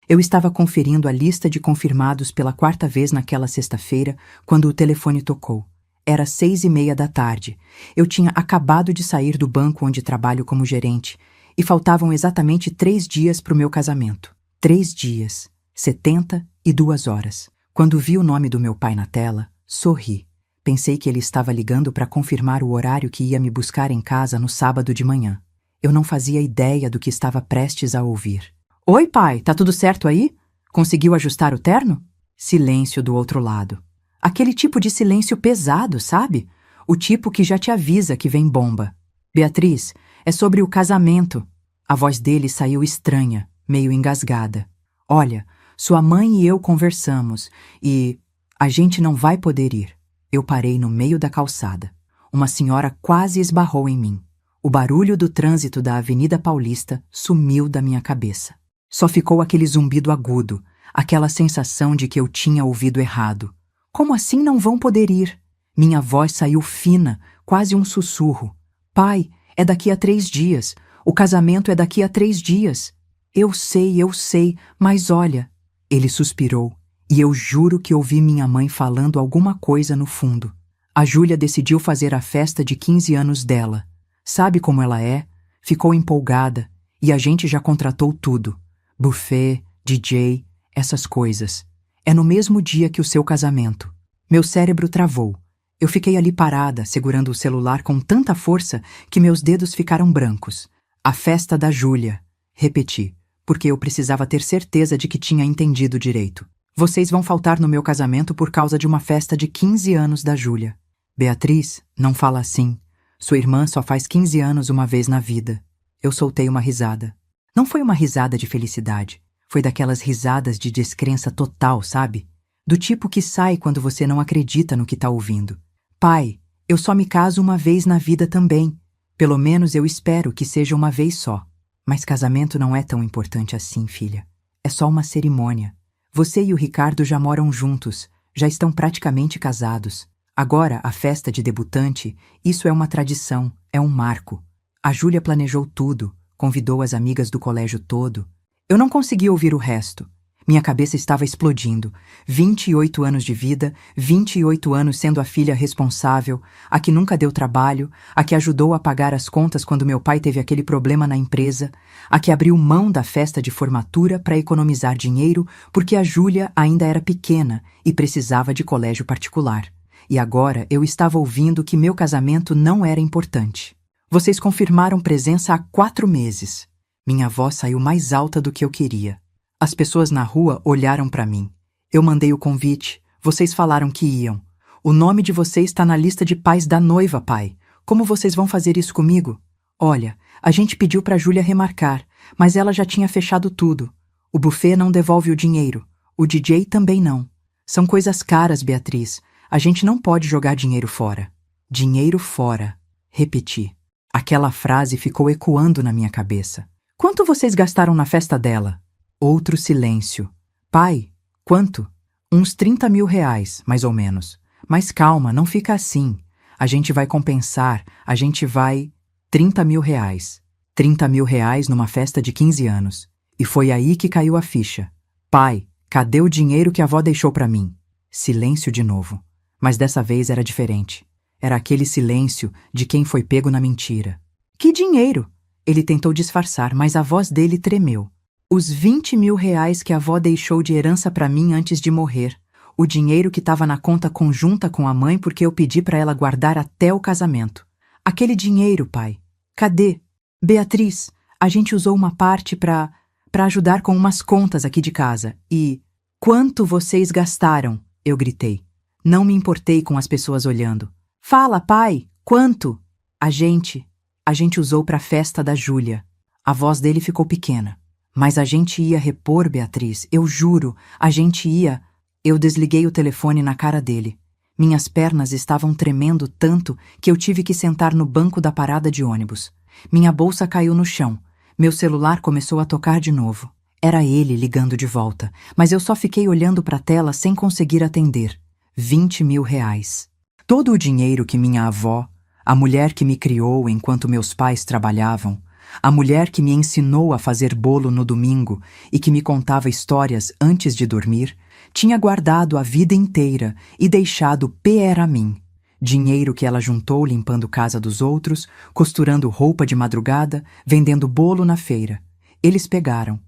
Eu estava conferindo a lista de confirmados pela quarta vez naquela sexta-feira, quando o telefone tocou. Era 6:30 da tarde. Eu tinha acabado de sair do banco onde trabalho como gerente, e faltavam exatamente 3 dias para o meu casamento. 3 dias, 72 horas. Quando vi o nome do meu pai na tela, sorri. Pensei que ele estava ligando para confirmar o horário que ia me buscar em casa no sábado de manhã. Eu não fazia ideia do que estava prestes a ouvir. Oi, pai, tá tudo certo aí? Conseguiu ajustar o terno? Silêncio do outro lado. Aquele tipo de silêncio pesado, sabe? O tipo que já te avisa que vem bomba. Beatriz, é sobre o casamento. A voz dele saiu estranha, meio engasgada. Olha, sua mãe e eu conversamos e a gente não vai poder ir. Eu parei no meio da calçada. Uma senhora quase esbarrou em mim. O barulho do trânsito da Avenida Paulista sumiu da minha cabeça. Só ficou aquele zumbido agudo, aquela sensação de que eu tinha ouvido errado. Como assim não vão poder ir? Minha voz saiu fina, quase um sussurro. Pai, é daqui a 3 dias. O casamento é daqui a 3 dias. Eu sei, mas olha... Ele suspirou, e eu juro que ouvi minha mãe falando alguma coisa no fundo. A Júlia decidiu fazer a festa de 15 anos dela. Sabe como ela é? Ficou empolgada, e a gente já contratou tudo. Buffet, DJ, essas coisas. É no mesmo dia que o seu casamento. Meu cérebro travou. Eu fiquei ali parada, segurando o celular com tanta força que meus dedos ficaram brancos. A festa da Júlia. Repeti, porque eu precisava ter certeza de que tinha entendido direito. Vocês vão faltar no meu casamento por causa de uma festa de 15 anos da Júlia. Beatriz, não fala assim. Sua irmã só faz 15 anos uma vez na vida. Eu soltei uma risada. Não foi uma risada de felicidade. Foi daquelas risadas de descrença total, sabe? Do tipo que sai quando você não acredita no que tá ouvindo. Pai, eu só me caso uma vez na vida também. Pelo menos eu espero que seja uma vez só. Mas casamento não é tão importante assim, filha. É só uma cerimônia. Você e o Ricardo já moram juntos, já estão praticamente casados. Agora, a festa de debutante, isso é uma tradição, é um marco. A Júlia planejou tudo, convidou as amigas do colégio todo. Eu não consegui ouvir o resto. Minha cabeça estava explodindo. 28 anos de vida, 28 anos sendo a filha responsável, a que nunca deu trabalho, a que ajudou a pagar as contas quando meu pai teve aquele problema na empresa, a que abriu mão da festa de formatura para economizar dinheiro porque a Júlia ainda era pequena e precisava de colégio particular. E agora eu estava ouvindo que meu casamento não era importante. Vocês confirmaram presença há 4 meses. Minha voz saiu mais alta do que eu queria. As pessoas na rua olharam para mim. Eu mandei o convite. Vocês falaram que iam. O nome de vocês está na lista de pais da noiva, pai. Como vocês vão fazer isso comigo? Olha, a gente pediu para Júlia remarcar, mas ela já tinha fechado tudo. O buffet não devolve o dinheiro. O DJ também não. São coisas caras, Beatriz. A gente não pode jogar dinheiro fora. Dinheiro fora. Repeti. Aquela frase ficou ecoando na minha cabeça. Quanto vocês gastaram na festa dela? Outro silêncio. Pai, quanto? Uns 30 mil reais, mais ou menos. Mas calma, não fica assim. A gente vai compensar, a gente vai... 30 mil reais. 30 mil reais numa festa de 15 anos. E foi aí que caiu a ficha. Pai, cadê o dinheiro que a avó deixou pra mim? Silêncio de novo. Mas dessa vez era diferente. Era aquele silêncio de quem foi pego na mentira. Que dinheiro? Ele tentou disfarçar, mas a voz dele tremeu. Os 20 mil reais que a avó deixou de herança para mim antes de morrer. O dinheiro que estava na conta conjunta com a mãe porque eu pedi para ela guardar até o casamento. Aquele dinheiro, pai. Cadê? Beatriz, a gente usou uma parte para ajudar com umas contas aqui de casa. E... Quanto vocês gastaram? Eu gritei. Não me importei com as pessoas olhando. Fala, pai, quanto? A gente usou para a festa da Júlia. A voz dele ficou pequena. Mas a gente ia repor, Beatriz, eu juro, a gente ia... Eu desliguei o telefone na cara dele. Minhas pernas estavam tremendo tanto que eu tive que sentar no banco da parada de ônibus. Minha bolsa caiu no chão. Meu celular começou a tocar de novo. Era ele ligando de volta, mas eu só fiquei olhando para a tela sem conseguir atender. 20 mil reais. Todo o dinheiro que minha avó, a mulher que me criou enquanto meus pais trabalhavam, a mulher que me ensinou a fazer bolo no domingo e que me contava histórias antes de dormir, tinha guardado a vida inteira e deixado PR a mim. Dinheiro que ela juntou limpando casa dos outros, costurando roupa de madrugada, vendendo bolo na feira. Eles pegaram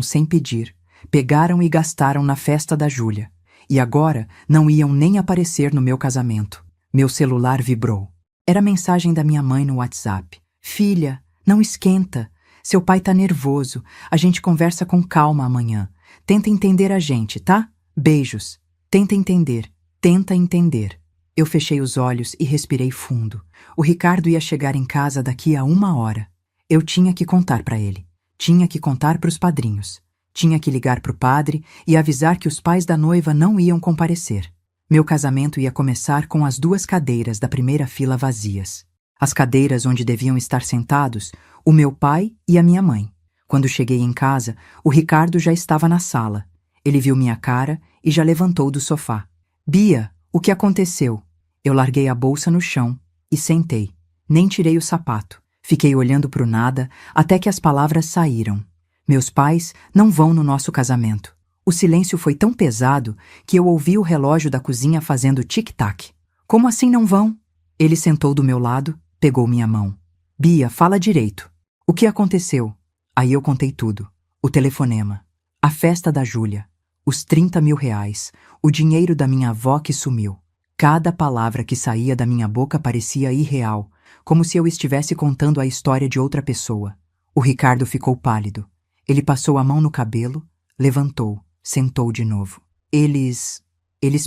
sem pedir, pegaram e gastaram na festa da Júlia. E agora não iam nem aparecer no meu casamento. Meu celular vibrou. Era a mensagem da minha mãe no WhatsApp. Filha, não esquenta. Seu pai tá nervoso. A gente conversa com calma amanhã. Tenta entender a gente, tá? Beijos. Tenta entender. Tenta entender. Eu fechei os olhos e respirei fundo. O Ricardo ia chegar em casa daqui a 1 hora. Eu tinha que contar para ele. Tinha que contar para os padrinhos. Tinha que ligar para o padre e avisar que os pais da noiva não iam comparecer. Meu casamento ia começar com as 2 cadeiras da primeira fila vazias. As cadeiras onde deviam estar sentados o meu pai e a minha mãe. Quando cheguei em casa, o Ricardo já estava na sala. Ele viu minha cara e já levantou do sofá. Bia, o que aconteceu? Eu larguei a bolsa no chão e sentei. Nem tirei o sapato. Fiquei olhando para o nada até que as palavras saíram. Meus pais não vão no nosso casamento. O silêncio foi tão pesado que eu ouvi o relógio da cozinha fazendo tic-tac. Como assim não vão? Ele sentou do meu lado, pegou minha mão. Bia, fala direito. O que aconteceu? Aí eu contei tudo. O telefonema. A festa da Júlia. Os 30 mil reais. O dinheiro da minha avó que sumiu. Cada palavra que saía da minha boca parecia irreal, como se eu estivesse contando a história de outra pessoa. O Ricardo ficou pálido. Ele passou a mão no cabelo, levantou, sentou de novo. Eles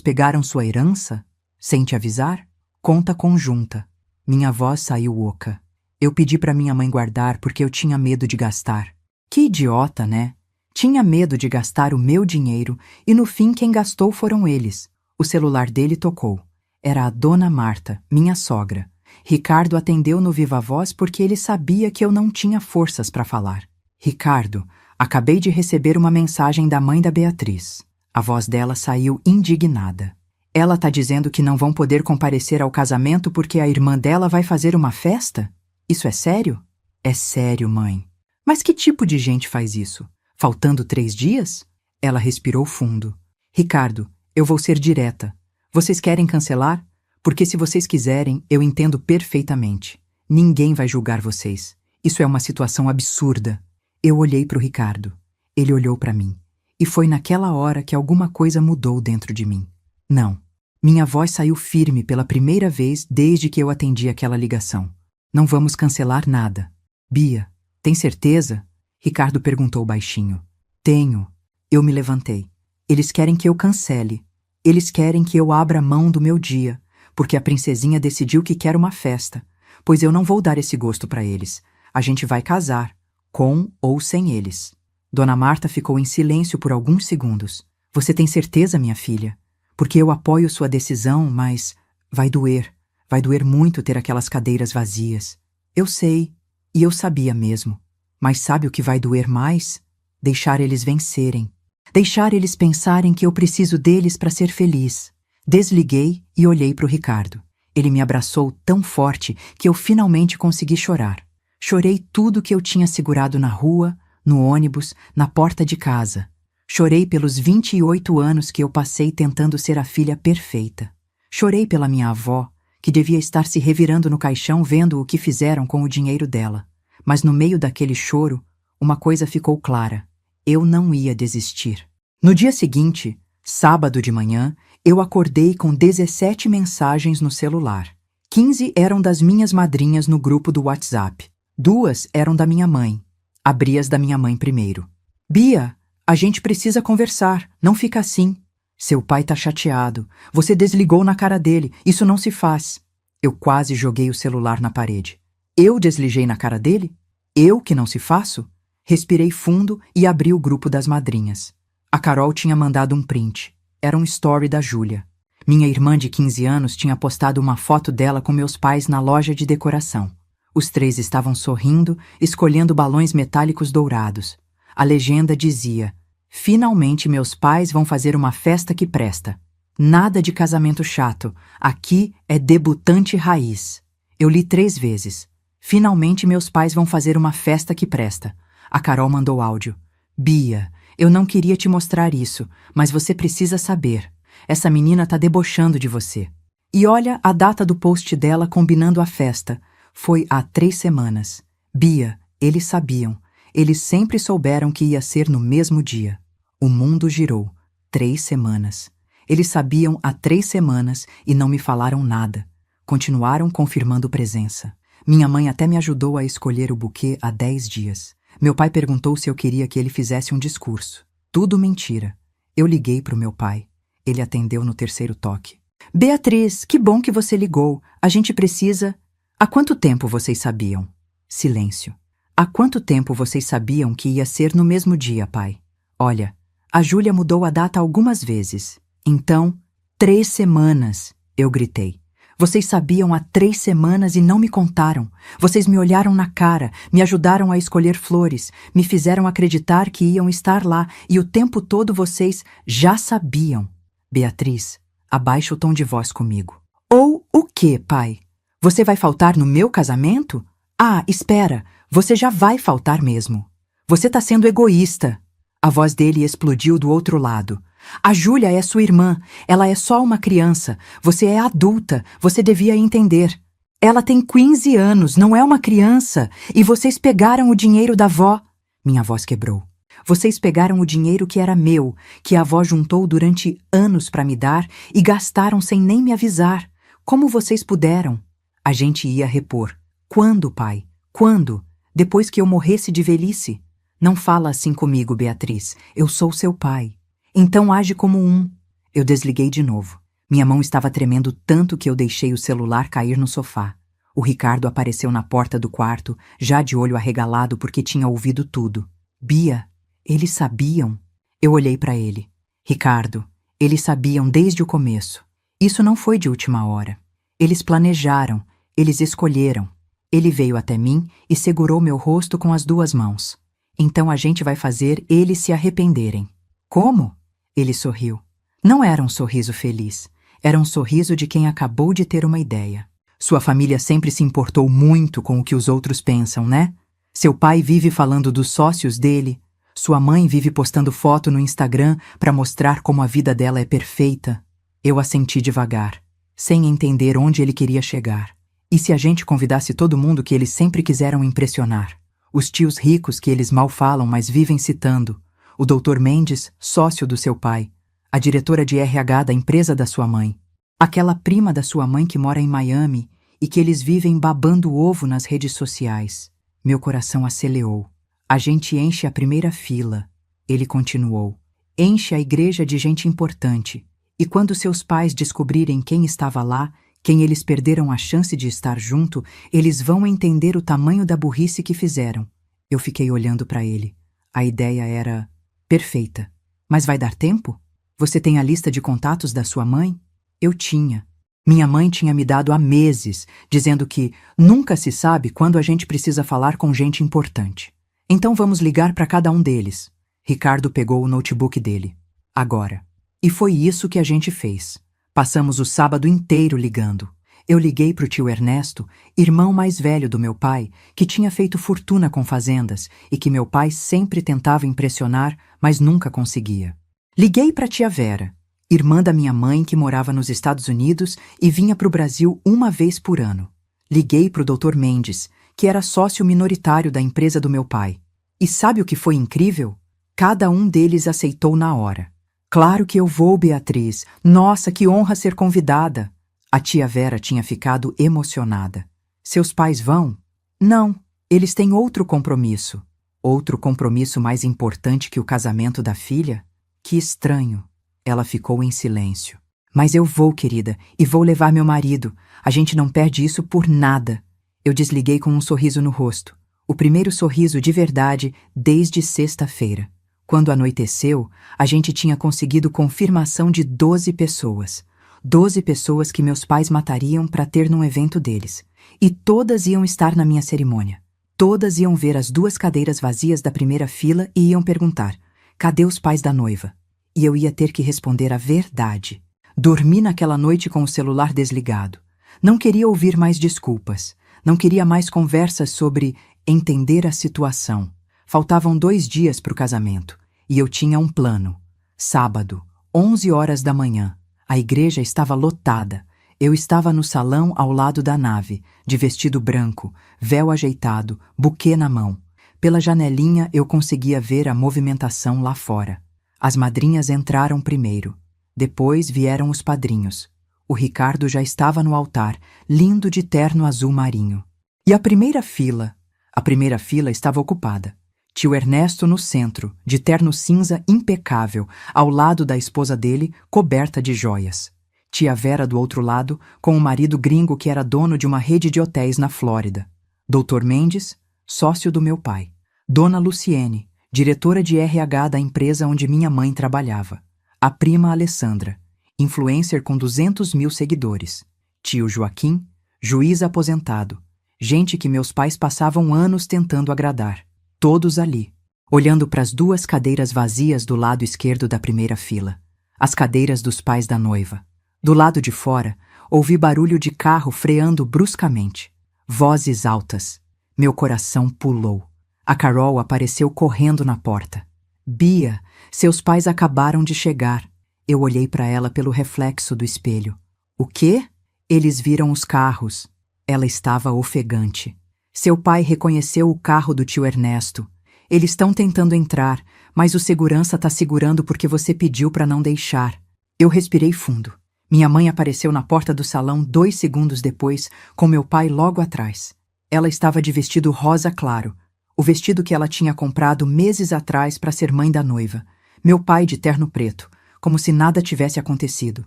pegaram sua herança? Sem te avisar? Conta conjunta. Minha voz saiu oca. Eu pedi para minha mãe guardar porque eu tinha medo de gastar. Que idiota, né? Tinha medo de gastar o meu dinheiro e no fim quem gastou foram eles. O celular dele tocou. Era a dona Marta, minha sogra. Ricardo atendeu no viva voz porque ele sabia que eu não tinha forças para falar. Ricardo, acabei de receber uma mensagem da mãe da Beatriz. A voz dela saiu indignada. Ela tá dizendo que não vão poder comparecer ao casamento porque a irmã dela vai fazer uma festa? Isso é sério? É sério, mãe. Mas que tipo de gente faz isso? Faltando 3 dias? Ela respirou fundo. Ricardo, eu vou ser direta. Vocês querem cancelar? Porque se vocês quiserem, eu entendo perfeitamente. Ninguém vai julgar vocês. Isso é uma situação absurda. Eu olhei para o Ricardo. Ele olhou para mim. E foi naquela hora que alguma coisa mudou dentro de mim. Não. Minha voz saiu firme pela primeira vez desde que eu atendi aquela ligação. Não vamos cancelar nada. Bia, tem certeza? Ricardo perguntou baixinho. Tenho. Eu me levantei. Eles querem que eu cancele. Eles querem que eu abra mão do meu dia, porque a princesinha decidiu que quer uma festa, pois eu não vou dar esse gosto para eles. A gente vai casar, com ou sem eles. Dona Marta ficou em silêncio por alguns segundos. Você tem certeza, minha filha? Porque eu apoio sua decisão, mas vai doer. Vai doer muito ter aquelas cadeiras vazias. Eu sei, e eu sabia mesmo. Mas sabe o que vai doer mais? Deixar eles vencerem. Deixar eles pensarem que eu preciso deles para ser feliz. Desliguei e olhei para o Ricardo. Ele me abraçou tão forte que eu finalmente consegui chorar. Chorei tudo que eu tinha segurado na rua, no ônibus, na porta de casa. Chorei pelos 28 anos que eu passei tentando ser a filha perfeita. Chorei pela minha avó, que devia estar se revirando no caixão vendo o que fizeram com o dinheiro dela. Mas no meio daquele choro, uma coisa ficou clara. Eu não ia desistir. No dia seguinte, sábado de manhã, eu acordei com 17 mensagens no celular. 15 eram das minhas madrinhas no grupo do WhatsApp. 2 eram da minha mãe. Abri as da minha mãe primeiro. Bia, a gente precisa conversar. Não fica assim. Seu pai tá chateado. Você desligou na cara dele. Isso não se faz. Eu quase joguei o celular na parede. Eu desliguei na cara dele? Eu que não se faço? Respirei fundo e abri o grupo das madrinhas. A Carol tinha mandado um print. Era um story da Júlia. Minha irmã de 15 anos tinha postado uma foto dela com meus pais na loja de decoração. Os 3 estavam sorrindo, escolhendo balões metálicos dourados. A legenda dizia: finalmente meus pais vão fazer uma festa que presta. Nada de casamento chato. Aqui é debutante raiz. Eu li 3 vezes. Finalmente meus pais vão fazer uma festa que presta. A Carol mandou áudio. Bia, eu não queria te mostrar isso, mas você precisa saber. Essa menina tá debochando de você. E olha a data do post dela combinando a festa. Foi há 3 semanas. Bia, eles sabiam. Eles sempre souberam que ia ser no mesmo dia. O mundo girou. 3 semanas. Eles sabiam há 3 semanas e não me falaram nada. Continuaram confirmando presença. Minha mãe até me ajudou a escolher o buquê há 10 dias. Meu pai perguntou se eu queria que ele fizesse um discurso. Tudo mentira. Eu liguei para o meu pai. Ele atendeu no 3º toque. Beatriz, que bom que você ligou. A gente precisa... Há quanto tempo vocês sabiam? Silêncio. Há quanto tempo vocês sabiam que ia ser no mesmo dia, pai? Olha, a Júlia mudou a data algumas vezes. Então, 3 semanas, eu gritei. Vocês sabiam há 3 semanas e não me contaram. Vocês me olharam na cara, me ajudaram a escolher flores, me fizeram acreditar que iam estar lá e o tempo todo vocês já sabiam. Beatriz, abaixa o tom de voz comigo. Ou o quê, pai? Você vai faltar no meu casamento? Ah, espera, você já vai faltar mesmo. Você tá sendo egoísta. A voz dele explodiu do outro lado. A Júlia é sua irmã, ela é só uma criança, você é adulta, você devia entender. Ela tem 15 anos, não é uma criança, e vocês pegaram o dinheiro da avó. Minha voz quebrou. Vocês pegaram o dinheiro que era meu, que a avó juntou durante anos para me dar e gastaram sem nem me avisar. Como vocês puderam? A gente ia repor. Quando, pai? Quando? Depois que eu morresse de velhice? Não fala assim comigo, Beatriz. Eu sou seu pai. Então age como um. Eu desliguei de novo. Minha mão estava tremendo tanto que eu deixei o celular cair no sofá. O Ricardo apareceu na porta do quarto, já de olho arregalado porque tinha ouvido tudo. Bia, eles sabiam? Eu olhei para ele. Ricardo, eles sabiam desde o começo. Isso não foi de última hora. Eles planejaram, eles escolheram. Ele veio até mim e segurou meu rosto com as 2 mãos. Então a gente vai fazer eles se arrependerem. Como? Ele sorriu. Não era um sorriso feliz. Era um sorriso de quem acabou de ter uma ideia. Sua família sempre se importou muito com o que os outros pensam, né? Seu pai vive falando dos sócios dele. Sua mãe vive postando foto no Instagram para mostrar como a vida dela é perfeita. Eu assenti devagar, sem entender onde ele queria chegar. E se a gente convidasse todo mundo que eles sempre quiseram impressionar? Os tios ricos que eles mal falam, mas vivem citando. O Dr. Mendes, sócio do seu pai. A diretora de RH da empresa da sua mãe. Aquela prima da sua mãe que mora em Miami e que eles vivem babando ovo nas redes sociais. Meu coração acelerou. A gente enche a primeira fila. Ele continuou. Enche a igreja de gente importante. E quando seus pais descobrirem quem estava lá, quem eles perderam a chance de estar junto, eles vão entender o tamanho da burrice que fizeram. Eu fiquei olhando para ele. A ideia era perfeita. Mas vai dar tempo? Você tem a lista de contatos da sua mãe? Eu tinha. Minha mãe tinha me dado há meses, dizendo que nunca se sabe quando a gente precisa falar com gente importante. Então vamos ligar para cada um deles. Ricardo pegou o notebook dele. Agora. E foi isso que a gente fez. Passamos o sábado inteiro ligando. Eu liguei para o tio Ernesto, irmão mais velho do meu pai, que tinha feito fortuna com fazendas e que meu pai sempre tentava impressionar, mas nunca conseguia. Liguei para a tia Vera, irmã da minha mãe que morava nos Estados Unidos e vinha para o Brasil uma vez por ano. Liguei para o Dr. Mendes, que era sócio minoritário da empresa do meu pai. E sabe o que foi incrível? Cada um deles aceitou na hora. Claro que eu vou, Beatriz. Nossa, que honra ser convidada. A tia Vera tinha ficado emocionada. Seus pais vão? Não, eles têm outro compromisso. Outro compromisso mais importante que o casamento da filha? Que estranho. Ela ficou em silêncio. Mas eu vou, querida, e vou levar meu marido. A gente não perde isso por nada. Eu desliguei com um sorriso no rosto. O primeiro sorriso de verdade desde sexta-feira. Quando anoiteceu, a gente tinha conseguido confirmação de 12 pessoas. 12 pessoas que meus pais matariam para ter num evento deles. E todas iam estar na minha cerimônia. Todas iam ver as 2 cadeiras vazias da primeira fila e iam perguntar: cadê os pais da noiva? E eu ia ter que responder a verdade. Dormi naquela noite com o celular desligado. Não queria ouvir mais desculpas. Não queria mais conversas sobre entender a situação. Faltavam 2 dias para o casamento, e eu tinha um plano. Sábado, 11 horas da manhã. A igreja estava lotada. Eu estava no salão ao lado da nave, de vestido branco, véu ajeitado, buquê na mão. Pela janelinha eu conseguia ver a movimentação lá fora. As madrinhas entraram primeiro. Depois vieram os padrinhos. O Ricardo já estava no altar, lindo de terno azul marinho. E a primeira fila? A primeira fila estava ocupada. Tio Ernesto no centro, de terno cinza impecável, ao lado da esposa dele, coberta de joias. Tia Vera do outro lado, com o marido gringo que era dono de uma rede de hotéis na Flórida. Doutor Mendes, sócio do meu pai. Dona Luciene, diretora de RH da empresa onde minha mãe trabalhava. A prima Alessandra, influencer com 200 mil seguidores. Tio Joaquim, juiz aposentado. Gente que meus pais passavam anos tentando agradar. Todos ali, olhando para as 2 cadeiras vazias do lado esquerdo da primeira fila. As cadeiras dos pais da noiva. Do lado de fora, ouvi barulho de carro freando bruscamente. Vozes altas. Meu coração pulou. A Carol apareceu correndo na porta. Bia, seus pais acabaram de chegar. Eu olhei para ela pelo reflexo do espelho. O quê? Eles viram os carros. Ela estava ofegante. Seu pai reconheceu o carro do tio Ernesto. Eles estão tentando entrar, mas o segurança está segurando porque você pediu para não deixar. Eu respirei fundo. Minha mãe apareceu na porta do salão 2 segundos depois, com meu pai logo atrás. Ela estava de vestido rosa claro, o vestido que ela tinha comprado meses atrás para ser mãe da noiva. Meu pai de terno preto, como se nada tivesse acontecido.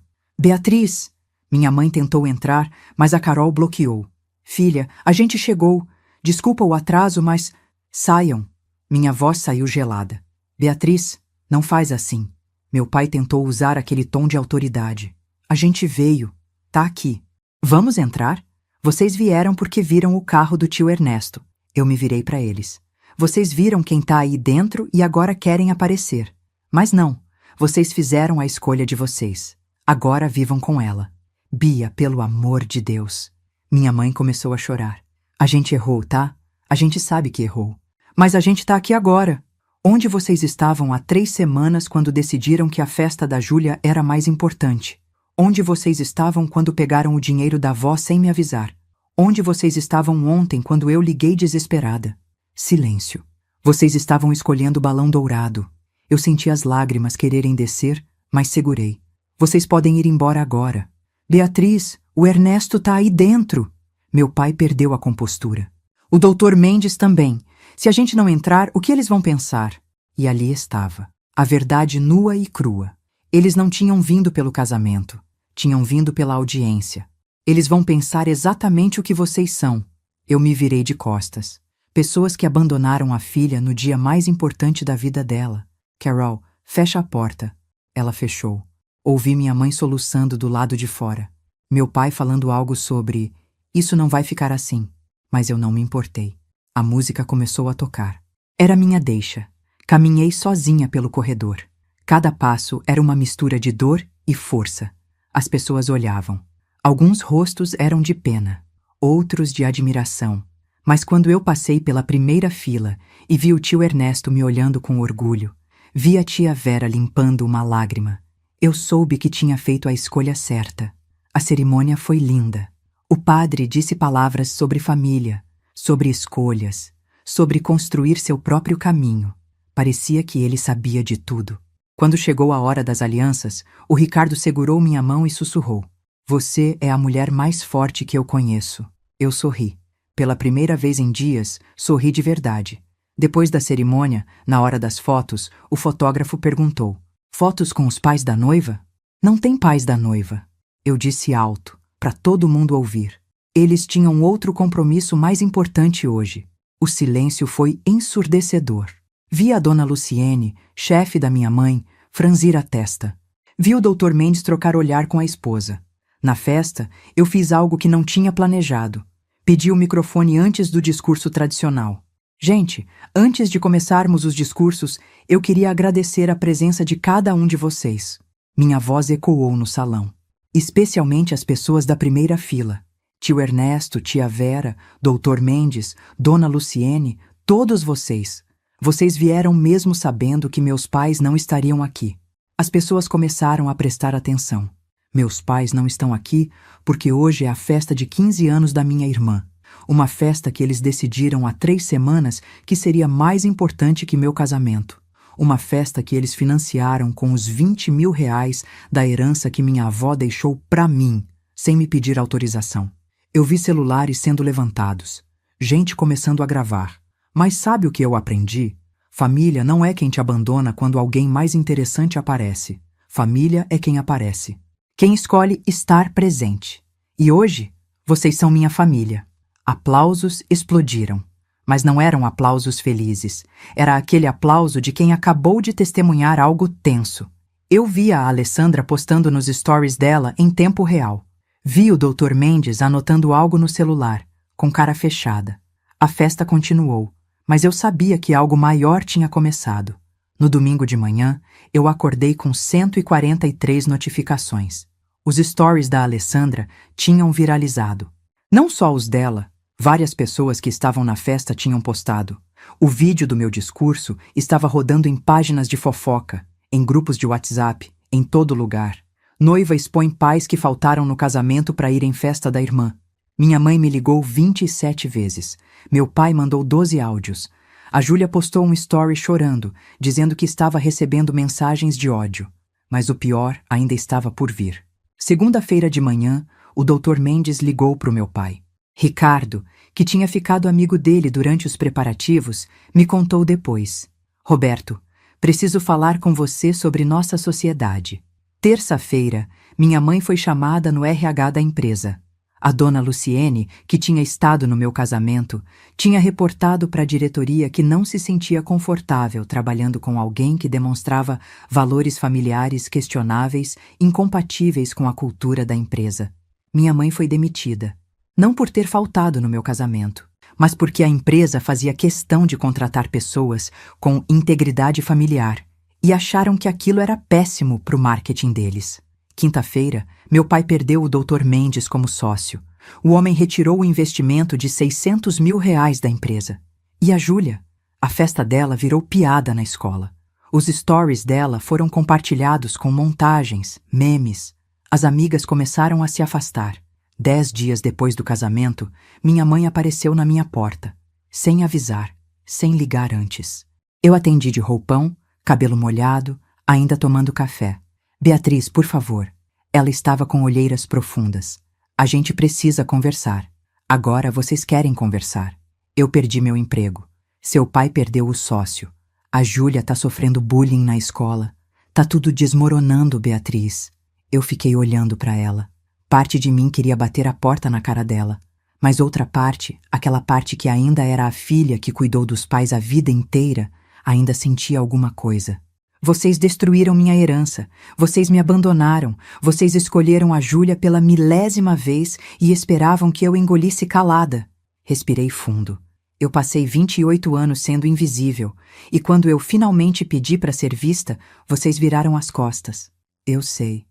Beatriz! Minha mãe tentou entrar, mas a Carol bloqueou. Filha, a gente chegou. Desculpa o atraso, mas... Saiam. Minha voz saiu gelada. Beatriz, não faz assim. Meu pai tentou usar aquele tom de autoridade. A gente veio. Tá aqui. Vamos entrar? Vocês vieram porque viram o carro do tio Ernesto. Eu me virei para eles. Vocês viram quem tá aí dentro e agora querem aparecer. Mas não. Vocês fizeram a escolha de vocês. Agora vivam com ela. Bia, pelo amor de Deus. Minha mãe começou a chorar. A gente errou, tá? A gente sabe que errou. Mas a gente tá aqui agora. Onde vocês estavam há 3 semanas quando decidiram que a festa da Júlia era mais importante? Onde vocês estavam quando pegaram o dinheiro da avó sem me avisar? Onde vocês estavam ontem quando eu liguei desesperada? Silêncio. Vocês estavam escolhendo o balão dourado. Eu senti as lágrimas quererem descer, mas segurei. Vocês podem ir embora agora. Beatriz, o Ernesto tá aí dentro. Meu pai perdeu a compostura. O doutor Mendes também. Se a gente não entrar, o que eles vão pensar? E ali estava, a verdade nua e crua. Eles não tinham vindo pelo casamento. Tinham vindo pela audiência. Eles vão pensar exatamente o que vocês são. Eu me virei de costas. Pessoas que abandonaram a filha no dia mais importante da vida dela. Carol, fecha a porta. Ela fechou. Ouvi minha mãe soluçando do lado de fora. Meu pai falando algo sobre isso não vai ficar assim. Mas eu não me importei. A música começou a tocar. Era minha deixa. Caminhei sozinha pelo corredor. Cada passo era uma mistura de dor e força. As pessoas olhavam. Alguns rostos eram de pena, outros de admiração. Mas quando eu passei pela primeira fila e vi o tio Ernesto me olhando com orgulho, vi a tia Vera limpando uma lágrima, eu soube que tinha feito a escolha certa. A cerimônia foi linda. O padre disse palavras sobre família, sobre escolhas, sobre construir seu próprio caminho. Parecia que ele sabia de tudo. Quando chegou a hora das alianças, o Ricardo segurou minha mão e sussurrou. Você é a mulher mais forte que eu conheço. Eu sorri. Pela primeira vez em dias, sorri de verdade. Depois da cerimônia, na hora das fotos, o fotógrafo perguntou. Fotos com os pais da noiva? Não tem pais da noiva. Eu disse alto, para todo mundo ouvir. Eles tinham outro compromisso mais importante hoje. O silêncio foi ensurdecedor. Vi a dona Luciene, chefe da minha mãe, franzir a testa. Vi o doutor Mendes trocar olhar com a esposa. Na festa, eu fiz algo que não tinha planejado. Pedi o microfone antes do discurso tradicional. Gente, antes de começarmos os discursos, eu queria agradecer a presença de cada um de vocês. Minha voz ecoou no salão. Especialmente as pessoas da primeira fila. Tio Ernesto, tia Vera, doutor Mendes, dona Luciene, todos vocês. Vocês vieram mesmo sabendo que meus pais não estariam aqui. As pessoas começaram a prestar atenção. Meus pais não estão aqui porque hoje é a festa de 15 anos da minha irmã. Uma festa que eles decidiram há 3 semanas que seria mais importante que meu casamento. Uma festa que eles financiaram com os 20 mil reais da herança que minha avó deixou pra mim, sem me pedir autorização. Eu vi celulares sendo levantados, gente começando a gravar. Mas sabe o que eu aprendi? Família não é quem te abandona quando alguém mais interessante aparece. Família é quem aparece. Quem escolhe estar presente. E hoje, vocês são minha família. Aplausos explodiram. Mas não eram aplausos felizes. Era aquele aplauso de quem acabou de testemunhar algo tenso. Eu vi a Alessandra postando nos stories dela em tempo real. Vi o Dr. Mendes anotando algo no celular, com cara fechada. A festa continuou, mas eu sabia que algo maior tinha começado. No domingo de manhã, eu acordei com 143 notificações. Os stories da Alessandra tinham viralizado. Não só os dela, várias pessoas que estavam na festa tinham postado. O vídeo do meu discurso estava rodando em páginas de fofoca, em grupos de WhatsApp, em todo lugar. Noiva expõe pais que faltaram no casamento para ir em festa da irmã. Minha mãe me ligou 27 vezes. Meu pai mandou 12 áudios. A Júlia postou um story chorando, dizendo que estava recebendo mensagens de ódio. Mas o pior ainda estava por vir. Segunda-feira de manhã, o Dr. Mendes ligou para o meu pai. Ricardo, que tinha ficado amigo dele durante os preparativos, me contou depois. Roberto, preciso falar com você sobre nossa sociedade. Terça-feira, minha mãe foi chamada no RH da empresa. A dona Luciene, que tinha estado no meu casamento, tinha reportado para a diretoria que não se sentia confortável trabalhando com alguém que demonstrava valores familiares questionáveis, incompatíveis com a cultura da empresa. Minha mãe foi demitida. Não por ter faltado no meu casamento, mas porque a empresa fazia questão de contratar pessoas com integridade familiar e acharam que aquilo era péssimo para o marketing deles. Quinta-feira, meu pai perdeu o Dr. Mendes como sócio. O homem retirou o investimento de 600 mil reais da empresa. E a Júlia? A festa dela virou piada na escola. Os stories dela foram compartilhados com montagens, memes. As amigas começaram a se afastar. 10 dias depois do casamento, minha mãe apareceu na minha porta, sem avisar, sem ligar antes. Eu atendi de roupão, cabelo molhado, ainda tomando café. Beatriz, por favor. Ela estava com olheiras profundas. A gente precisa conversar. Agora vocês querem conversar. Eu perdi meu emprego. Seu pai perdeu o sócio. A Júlia tá sofrendo bullying na escola. Tá tudo desmoronando, Beatriz. Eu fiquei olhando para ela. Parte de mim queria bater a porta na cara dela. Mas outra parte, aquela parte que ainda era a filha que cuidou dos pais a vida inteira, ainda sentia alguma coisa. Vocês destruíram minha herança. Vocês me abandonaram. Vocês escolheram a Júlia pela 1000ª vez e esperavam que eu engolisse calada. Respirei fundo. Eu passei 28 anos sendo invisível, e quando eu finalmente pedi para ser vista, vocês viraram as costas. Eu sei,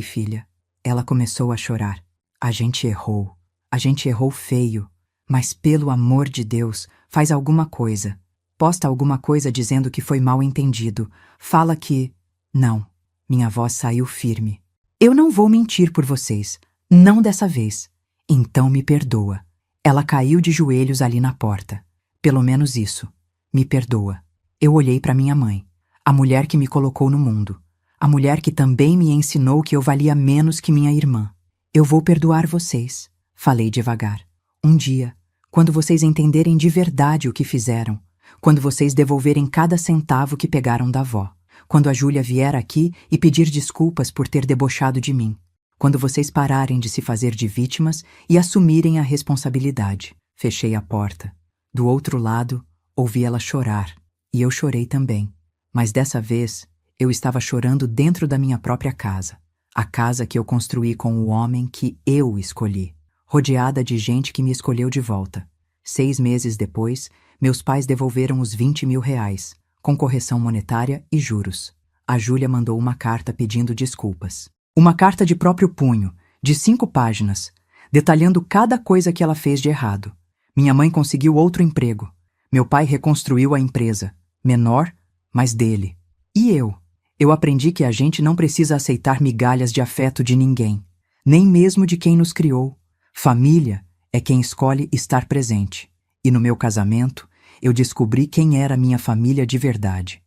filha. Ela começou a chorar. A gente errou feio. Mas pelo amor de Deus, faz alguma coisa. Posta alguma coisa dizendo que foi mal entendido. Fala que... Não. Minha voz saiu firme. Eu não vou mentir por vocês. Não dessa vez. Então me perdoa. Ela caiu de joelhos ali na porta. Pelo menos isso. Me perdoa. Eu olhei para minha mãe. A mulher que me colocou no mundo. A mulher que também me ensinou que eu valia menos que minha irmã. Eu vou perdoar vocês. Falei devagar. Um dia, quando vocês entenderem de verdade o que fizeram, quando vocês devolverem cada centavo que pegaram da avó, quando a Júlia vier aqui e pedir desculpas por ter debochado de mim, quando vocês pararem de se fazer de vítimas e assumirem a responsabilidade. Fechei a porta. Do outro lado, ouvi ela chorar, e eu chorei também. Mas dessa vez, eu estava chorando dentro da minha própria casa, a casa que eu construí com o homem que eu escolhi, rodeada de gente que me escolheu de volta. 6 meses depois, meus pais devolveram os 20 mil reais, com correção monetária e juros. A Júlia mandou uma carta pedindo desculpas. Uma carta de próprio punho, de 5 páginas. detalhando cada coisa que ela fez de errado. Minha mãe conseguiu outro emprego. Meu pai reconstruiu a empresa, menor, mas dele. E eu? Eu aprendi que a gente não precisa aceitar migalhas de afeto de ninguém, nem mesmo de quem nos criou. Família é quem escolhe estar presente. E no meu casamento, eu descobri quem era minha família de verdade.